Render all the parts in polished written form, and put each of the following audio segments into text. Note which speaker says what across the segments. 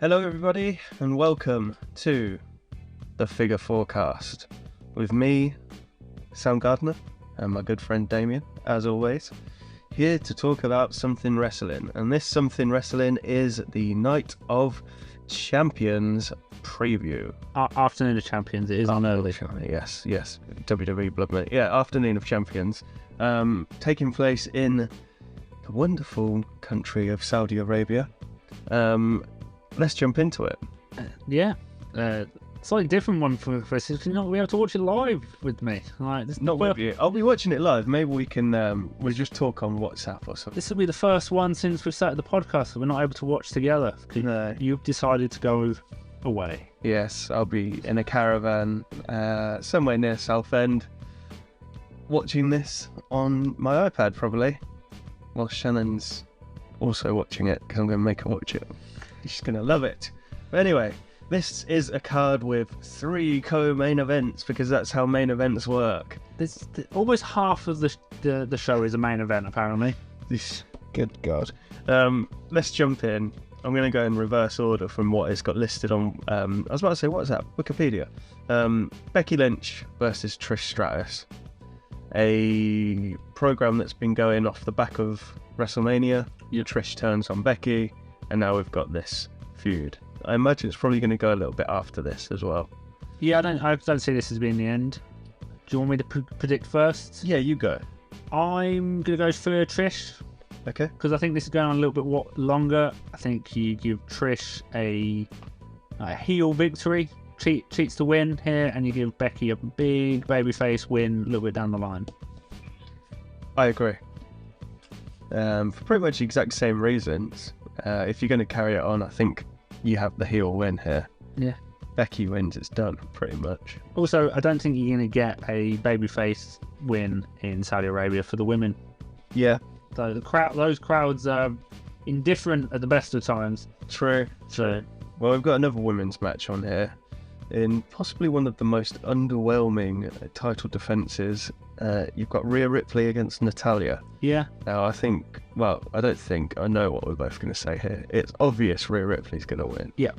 Speaker 1: Hello everybody and welcome to the Figure Fourcast with me, Sam Gardner, and my good friend Damien, as always, here to talk about something wrestling. And this something wrestling is the Night of Champions preview.
Speaker 2: Afternoon of Champions, it is on early.
Speaker 1: Yes, WWE Blood Money. Yeah, Afternoon of Champions, taking place in the wonderful country of Saudi Arabia. Let's jump into it.
Speaker 2: Slightly different one for us. You're not going to be able to watch it live with me.
Speaker 1: Not with you. I'll be watching it live. Maybe we can. We'll just talk on WhatsApp or something.
Speaker 2: This will be the first one since we started the podcast that we're not able to watch together.
Speaker 1: No.
Speaker 2: You've decided to go away.
Speaker 1: Yes, I'll be in a caravan somewhere near Southend, watching this on my iPad probably, while Shannon's also watching it because I'm going to make her watch it. She's going to love it. But anyway, this is a card with 3 co-main events because that's how main events work.
Speaker 2: Almost half of the show is a main event, apparently.
Speaker 1: Good God. Let's jump in. I'm going to go in reverse order from what it's got listed on, I was about to say, what is that? Wikipedia. Becky Lynch versus Trish Stratus. A program that's been going off the back of WrestleMania. Trish turns on Becky, and now we've got this feud. I imagine it's probably going to go a little bit after this as well.
Speaker 2: Yeah, I don't see this as being the end. Do you want me to predict first?
Speaker 1: Yeah, you go.
Speaker 2: I'm going to go for Trish.
Speaker 1: Okay.
Speaker 2: Because I think this is going on a little bit longer. I think you give Trish a heel victory, cheats to win here, and you give Becky a big babyface win a little bit down the line.
Speaker 1: I agree. For pretty much the exact same reasons. If you're going to carry it on, I think you have the heel win here.
Speaker 2: Yeah.
Speaker 1: Becky wins, it's done, pretty much.
Speaker 2: Also, I don't think you're going to get a babyface win in Saudi Arabia for the women.
Speaker 1: Yeah.
Speaker 2: So those crowds are indifferent at the best of times.
Speaker 1: True. Well, we've got another women's match on here in possibly one of the most underwhelming title defences. You've got Rhea Ripley against Natalya.
Speaker 2: Yeah.
Speaker 1: Now, I know what we're both going to say here. It's obvious Rhea Ripley's going to win.
Speaker 2: Yeah.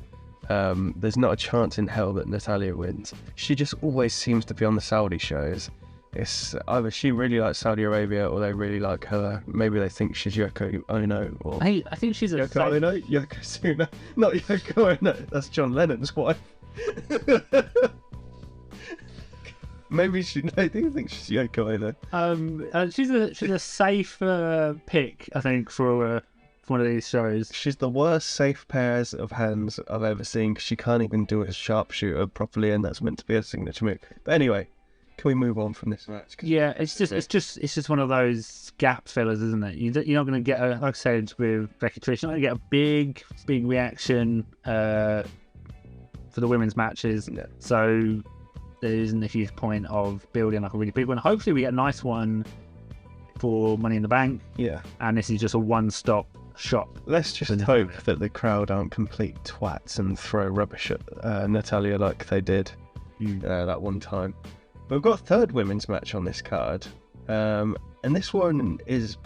Speaker 1: There's not a chance in hell that Natalya wins. She just always seems to be on the Saudi shows. It's either she really likes Saudi Arabia or they really like her. Maybe they think she's Yoko Ono. Or
Speaker 2: I think she's
Speaker 1: Yoko Ono? Yokozuna. Not Yoko Ono. That's John Lennon's wife. Maybe I do think she's Yoko Ono.
Speaker 2: She's a safe pick, I think, for one of these shows.
Speaker 1: She's the worst safe pairs of hands I've ever seen because she can't even do a sharpshooter properly, and that's meant to be a signature move. But anyway, can we move on from this match?
Speaker 2: Yeah, it's just one of those gap fillers, isn't it? You're not going to get like I said with Becky Trish, you're not going to get a big reaction for the women's matches.
Speaker 1: No.
Speaker 2: So there isn't a huge point of building like a really big one. Hopefully we get a nice one for Money in the Bank.
Speaker 1: Yeah.
Speaker 2: And this is just a one-stop shop.
Speaker 1: Let's just hope that the crowd aren't complete twats and throw rubbish at Natalya like they did that one time. We've got a third women's match on this card. And this one is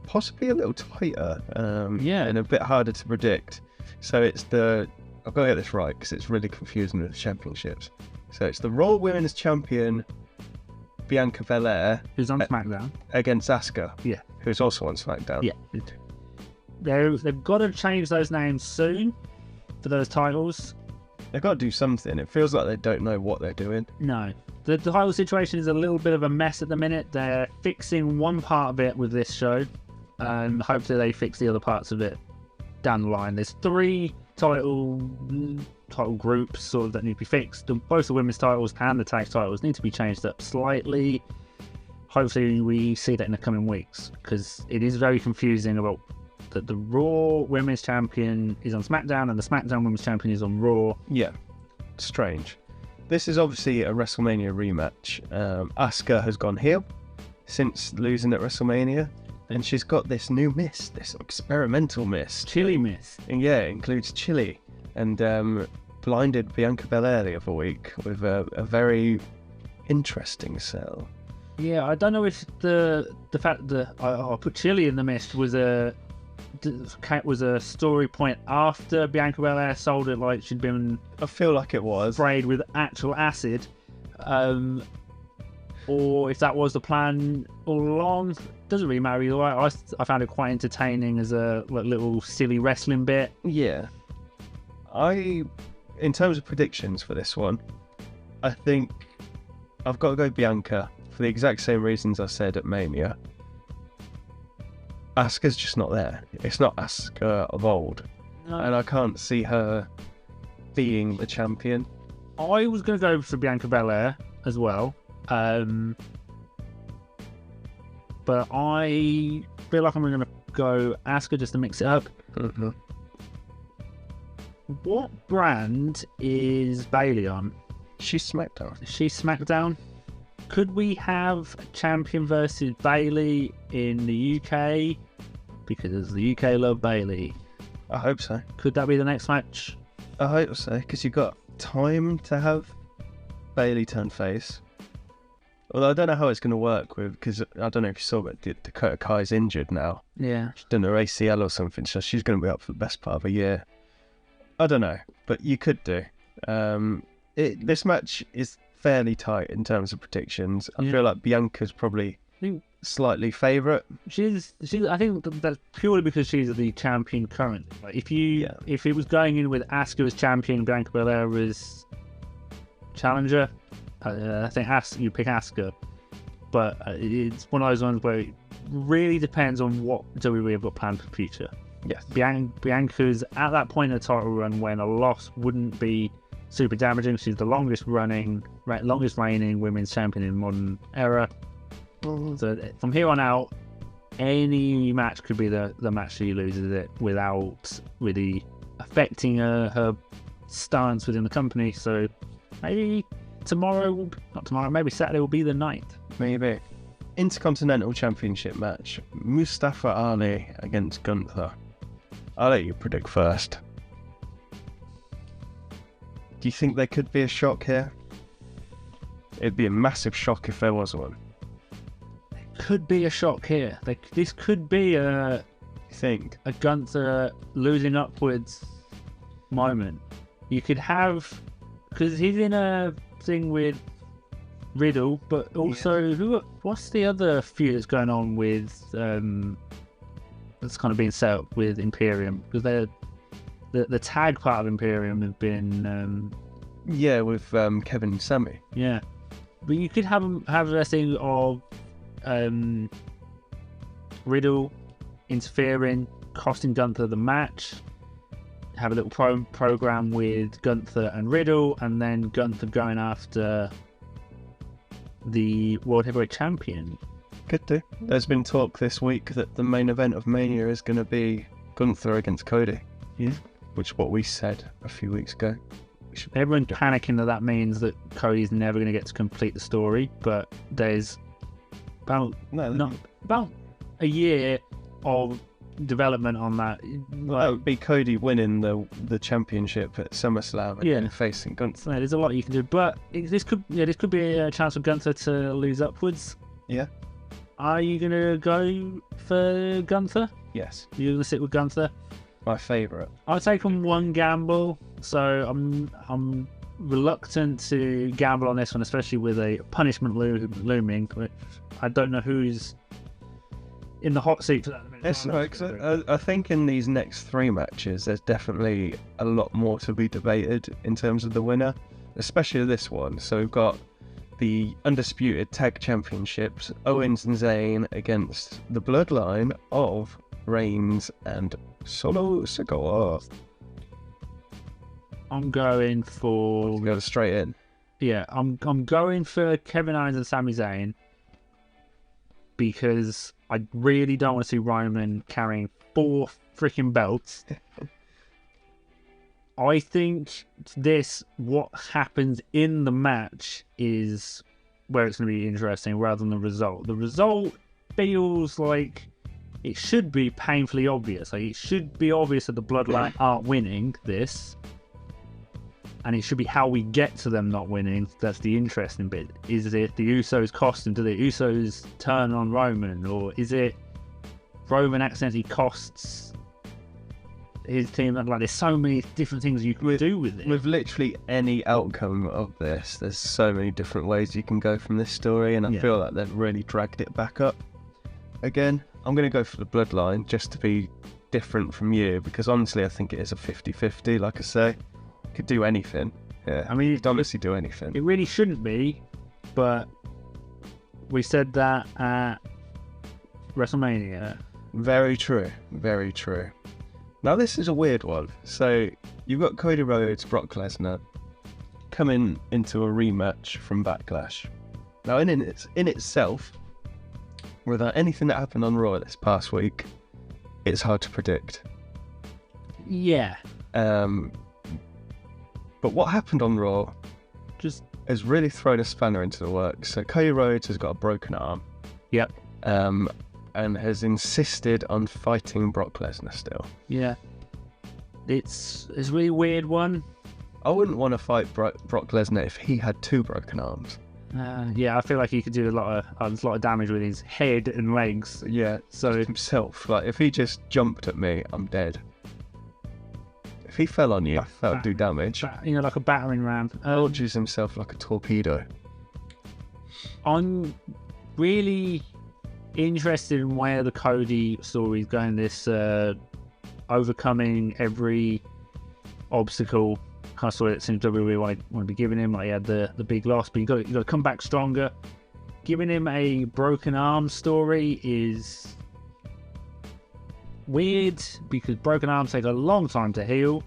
Speaker 1: possibly a little tighter. And a bit harder to predict. So it's I've got to get this right because it's really confusing with the championships. So it's the Raw Women's Champion Bianca Belair,
Speaker 2: who's on SmackDown,
Speaker 1: against Asuka, who's also on SmackDown.
Speaker 2: Yeah, they've got to change those names soon for those titles.
Speaker 1: They've got to do something. It feels like they don't know what they're doing.
Speaker 2: No, the title situation is a little bit of a mess at the minute. They're fixing one part of it with this show, and hopefully they fix the other parts of it down the line. There's 3 title groups sort of that need to be fixed. Both the women's titles and the tag titles need to be changed up slightly. Hopefully we see that in the coming weeks because it is very confusing about that the Raw Women's Champion is on SmackDown and the SmackDown Women's Champion is on Raw.
Speaker 1: Yeah, strange. This is obviously a WrestleMania rematch. Asuka has gone heel since losing at WrestleMania. And she's got this new mist, this experimental mist.
Speaker 2: Chili mist.
Speaker 1: And yeah, it includes chili. And blinded Bianca Belair the other week with a very interesting sell.
Speaker 2: Yeah, I don't know if the fact that I put chili in the mist was a was a story point after Bianca Belair sold it like she'd been
Speaker 1: I feel like it was.
Speaker 2: sprayed with actual acid, or if that was the plan all along. Doesn't really matter either way. I found it quite entertaining as a little silly wrestling bit.
Speaker 1: Yeah. In terms of predictions for this one, I think I've got to go Bianca for the exact same reasons I said at Mania. Asuka's just not there. It's not Asuka of old.
Speaker 2: No.
Speaker 1: And I can't see her being the champion.
Speaker 2: I was going to go for Bianca Belair as well. But I feel like I'm going to go Asuka just to mix it up.
Speaker 1: Mm-hmm.
Speaker 2: What brand is Bayley on?
Speaker 1: She's SmackDown.
Speaker 2: She's SmackDown. Could we have champion versus Bayley in the UK? Because the UK love Bayley.
Speaker 1: I hope so.
Speaker 2: Could that be the next match?
Speaker 1: I hope so, because you've got time to have Bayley turn face. Although I don't know how it's going to work because I don't know if you saw, but Dakota Kai's injured now.
Speaker 2: Yeah.
Speaker 1: She's done her ACL or something, so she's going to be up for the best part of a year. I don't know, but you could do. This match is fairly tight in terms of predictions. I feel like Bianca's probably slightly favourite.
Speaker 2: She's. I think that's purely because she's the champion currently. Like if it was going in with Asuka as champion, Bianca Belair as challenger, I think you pick Asuka. But it's one of those ones where it really depends on what WWE have got planned for the future.
Speaker 1: Yes.
Speaker 2: Bianca's at that point in the title run when a loss wouldn't be super damaging. She's the longest reigning women's champion in modern era. So from here on out, any match could be the match she loses it without really affecting her stance within the company. So maybe maybe Saturday will be the night.
Speaker 1: Maybe. Intercontinental Championship match. Mustafa Ali against Gunther. I'll let you predict first. Do you think there could be a shock here? It'd be a massive shock if there was one.
Speaker 2: Could be a shock here. This could be a Gunther losing upwards moment. You could have, because he's in a thing with Riddle, but also what's the other feud that's going on with that's kind of being set up with Imperium, because they're the tag part of Imperium have been
Speaker 1: with Kevin and Sammy.
Speaker 2: Yeah, but you could have a thing of Riddle interfering, costing Gunther the match. Have a little program with Gunther and Riddle, and then Gunther going after the World Heavyweight Champion.
Speaker 1: Could do. There's been talk this week that the main event of Mania is going to be Gunther against Cody.
Speaker 2: Yeah.
Speaker 1: Which is what we said a few weeks ago.
Speaker 2: Everyone's panicking that means that Cody's never going to get to complete the story, but there's about a year of development on that.
Speaker 1: That would be Cody winning the championship at SummerSlam and facing Gunther.
Speaker 2: Yeah, there's a lot you can do, but this could be a chance for Gunther to lose upwards.
Speaker 1: Yeah.
Speaker 2: Are you gonna go for Gunther?
Speaker 1: Yes.
Speaker 2: You're gonna sit with Gunther?
Speaker 1: My favourite.
Speaker 2: I'll take on one gamble, so I'm reluctant to gamble on this one, especially with a punishment looming. I don't know who's in the hot seat for that.
Speaker 1: It's right, because I think in these next three matches, there's definitely a lot more to be debated in terms of the winner, especially this one. So we've got the undisputed tag championships, Owens and Zayn against the bloodline of Reigns and Solo Sikoa.
Speaker 2: I'm going for...
Speaker 1: Go straight in.
Speaker 2: Yeah, I'm going for Kevin Owens and Sami Zayn, because I really don't want to see Roman carrying 4 freaking belts. I think what happens in the match is where it's going to be interesting rather than the result. The result feels like it should be painfully obvious. Like, it should be obvious that the Bloodline aren't winning this. And it should be how we get to them not winning. That's the interesting bit. Is it the Usos cost them? Do the Usos turn on Roman? Or is it Roman accidentally costs his team. Like, there's so many different things you can do with it.
Speaker 1: With literally any outcome of this, there's so many different ways you can go from this story, and I feel like they've really dragged it back up. Again, I'm going to go for the bloodline just to be different from you, because honestly I think it is a 50-50. Like I say, could do anything. Yeah, I mean, it'd honestly do anything.
Speaker 2: It really shouldn't be, but we said that at WrestleMania.
Speaker 1: Very true, very true. Now this is a weird one. So you've got Cody Rhodes, Brock Lesnar coming into a rematch from Backlash. Now in itself, without anything that happened on Raw this past week, it's hard to predict.
Speaker 2: Yeah.
Speaker 1: But what happened on Raw
Speaker 2: just
Speaker 1: has really thrown a spanner into the works. So Cody Rhodes has got a broken arm.
Speaker 2: Yep.
Speaker 1: And has insisted on fighting Brock Lesnar still.
Speaker 2: Yeah. It's a really weird one.
Speaker 1: I wouldn't want to fight Brock Lesnar if he had 2 broken arms.
Speaker 2: Yeah, I feel like he could do a lot of damage with his head and legs.
Speaker 1: Yeah,
Speaker 2: so
Speaker 1: himself. Like, if he just jumped at me, I'm dead. If he fell on you, that would do damage.
Speaker 2: Like a battering ram.
Speaker 1: Launches himself like a torpedo.
Speaker 2: I'm really interested in where the Cody story is going. This overcoming every obstacle kind of story that seems WWE want to be giving him. Like, he had the big loss, but you got to come back stronger. Giving him a broken arm story is weird, because broken arms take a long time to heal.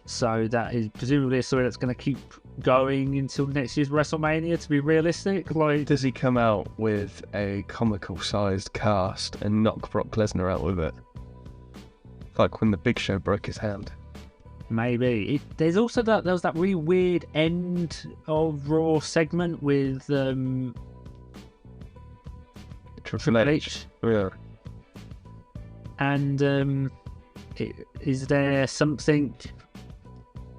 Speaker 2: So that is presumably a story that's going to keep going until next year's WrestleMania, to be realistic. Like,
Speaker 1: does he come out with a comical sized cast and knock Brock Lesnar out with it, like when the Big Show broke his hand?
Speaker 2: Maybe. There's also there was that really weird end of Raw segment with
Speaker 1: Triple H. Yeah.
Speaker 2: And is there something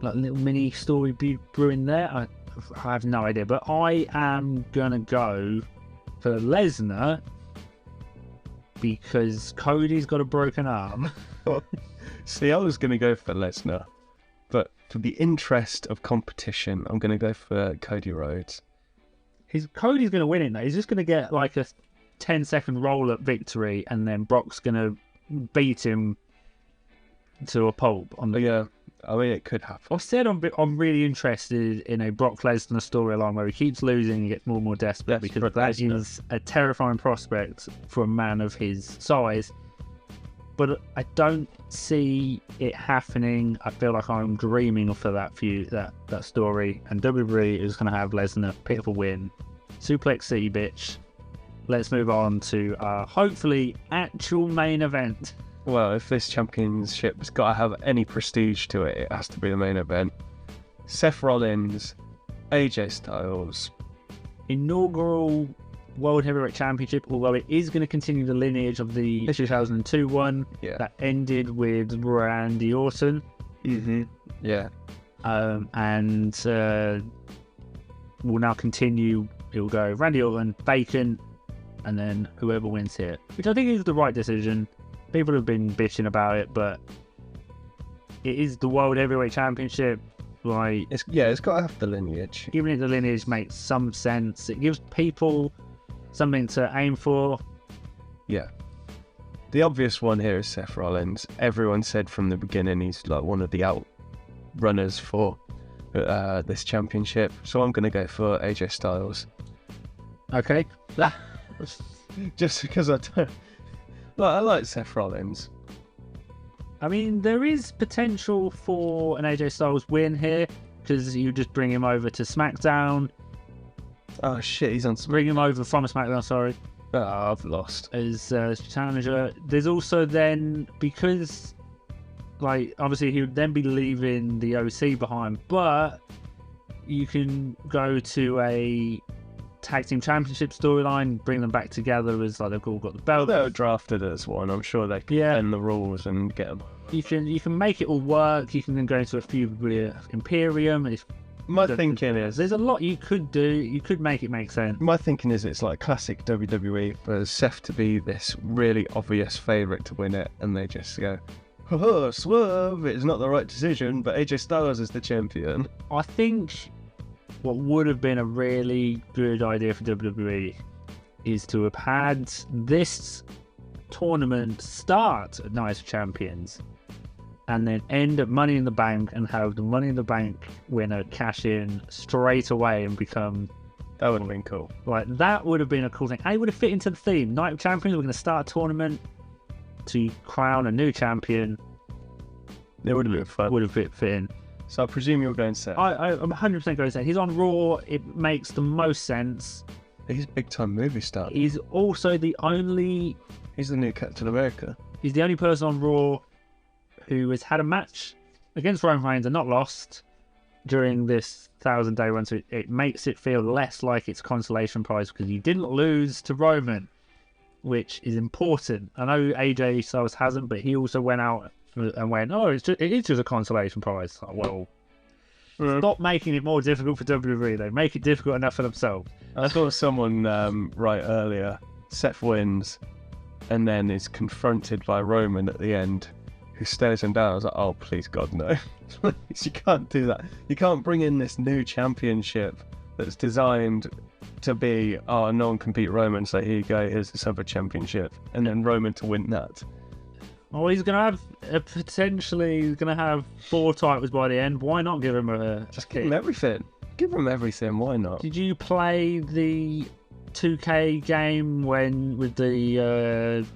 Speaker 2: like a little mini story brewing there? I have no idea, but I am gonna go for Lesnar because Cody's got a broken arm.
Speaker 1: See, I was gonna go for Lesnar, but for the interest of competition, I'm gonna go for Cody Rhodes.
Speaker 2: Cody's gonna win it though. He's just gonna get like a 10-second roll-up victory, and then Brock's gonna beat him to a pulp on the.
Speaker 1: Yeah, I mean, it could happen.
Speaker 2: I said I'm really interested in a Brock Lesnar storyline where he keeps losing and gets more and more desperate, because that is a terrifying prospect for a man of his size. But I don't see it happening. I feel like I'm dreaming for that story, and WWE is going to have Lesnar pick up a win. Suplex City, bitch. Let's move on to our hopefully actual main event.
Speaker 1: Well, if this championship's got to have any prestige to it, it has to be the main event. Seth Rollins, AJ Styles.
Speaker 2: Inaugural World Heavyweight Championship, although it is going to continue the lineage of the 2002 one that ended with Randy Orton.
Speaker 1: Mm-hmm. Yeah.
Speaker 2: And will now continue. It will go Randy Orton, Bacon, and then whoever wins here, which I think is the right decision. People have been bitching about it, but it is the World Heavyweight Championship. Like,
Speaker 1: it's got to have the lineage.
Speaker 2: Giving it the lineage makes some sense. It gives people something to aim for.
Speaker 1: Yeah. The obvious one here is Seth Rollins. Everyone said from the beginning he's like one of the outrunners for this championship. So I'm going to go for AJ Styles.
Speaker 2: Okay.
Speaker 1: Just because I like Seth Rollins.
Speaker 2: I mean, there is potential for an AJ Styles win here, because you just bring him over to SmackDown.
Speaker 1: Oh shit, he's on.
Speaker 2: Bring him over from SmackDown, sorry.
Speaker 1: Oh, I've lost.
Speaker 2: As challenger. There's also then, because, like, obviously he would then be leaving the OC behind, but you can go to a tag team championship storyline, bring them back together as like they've all got the belt.
Speaker 1: They were drafted as one. I'm sure they can bend the rules and get them.
Speaker 2: You can make it all work. You can then go into a feud with Imperium. If
Speaker 1: My thinking is
Speaker 2: there's a lot you could do. You could make it make sense.
Speaker 1: My thinking is it's like classic WWE for Seth to be this really obvious favourite to win it, and they just go, "Oh, swerve! It's not the right decision." But AJ Styles is the champion.
Speaker 2: I think what would have been a really good idea for WWE is to have had this tournament start at Night of Champions and then end at Money in the Bank and have the Money in the Bank winner cash in straight away and become...
Speaker 1: That would have been cool.
Speaker 2: Like, that would have been a cool thing. And it would have fit into the theme. Night of Champions, we're going to start a tournament to crown a new champion.
Speaker 1: It would have been fun.
Speaker 2: Would have fit in.
Speaker 1: So I presume you're going Seth.
Speaker 2: I'm 100% going Seth. He's on Raw. It makes the most sense.
Speaker 1: He's a big-time movie star.
Speaker 2: He's also the only...
Speaker 1: He's the new Captain America.
Speaker 2: He's the only person on Raw who has had a match against Roman Reigns and not lost during this 1,000-day run. So it makes it feel less like it's a consolation prize because he didn't lose to Roman, which is important. I know AJ Styles hasn't, but he also went out and went, "Oh, it is just a consolation prize." Like, well, stop making it more difficult for WWE. They make it difficult enough for themselves.
Speaker 1: I saw someone write earlier, Seth wins and then is confronted by Roman at the end, who stares him down. I was like, oh, please, God, no. You can't do that. You can't bring in this new championship that's designed to be, oh, no one can beat Roman, so here you go, here's this other championship. And then Roman to win that.
Speaker 2: Oh, he's going to have, potentially, he's going to have 4 titles by the end. Why not give him a...
Speaker 1: Just give him everything. Give him everything, why not?
Speaker 2: Did you play the 2K game with the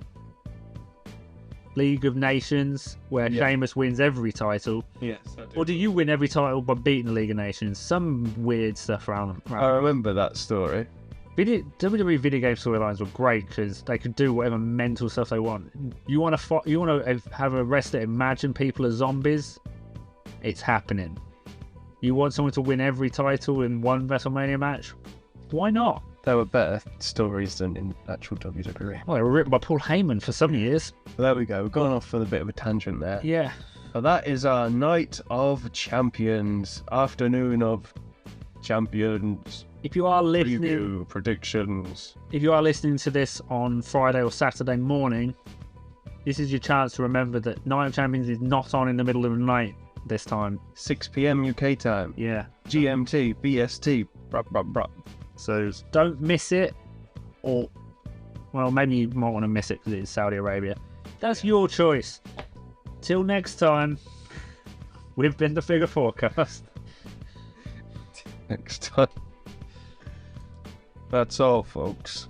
Speaker 2: League of Nations, where Sheamus wins every title?
Speaker 1: Yes, I do.
Speaker 2: Or do you win every title by beating the League of Nations? Some weird stuff around.
Speaker 1: I remember that story.
Speaker 2: WWE video game storylines were great because they could do whatever mental stuff they want. You want to have a wrestler imagine people as zombies? It's happening. You want someone to win every title in one WrestleMania match? Why not?
Speaker 1: There were better stories than in actual WWE.
Speaker 2: Well, they were written by Paul Heyman for some years.
Speaker 1: Well, there we go. We've gone off on a bit of a tangent there.
Speaker 2: Yeah.
Speaker 1: So that is our Night of Champions, afternoon of champions.
Speaker 2: If you are listening,
Speaker 1: preview, predictions.
Speaker 2: If you are listening to this on Friday or Saturday morning, this is your chance to remember that Night of Champions is not on in the middle of the night this time.
Speaker 1: 6 p.m. UK time.
Speaker 2: Yeah.
Speaker 1: GMT, BST, bruh, bruh, bruh.
Speaker 2: So don't miss it, or, well, maybe you might want to miss it because it's Saudi Arabia. That's your choice. Till next time, we've been the Figure Forecast.
Speaker 1: Next time. That's all, folks.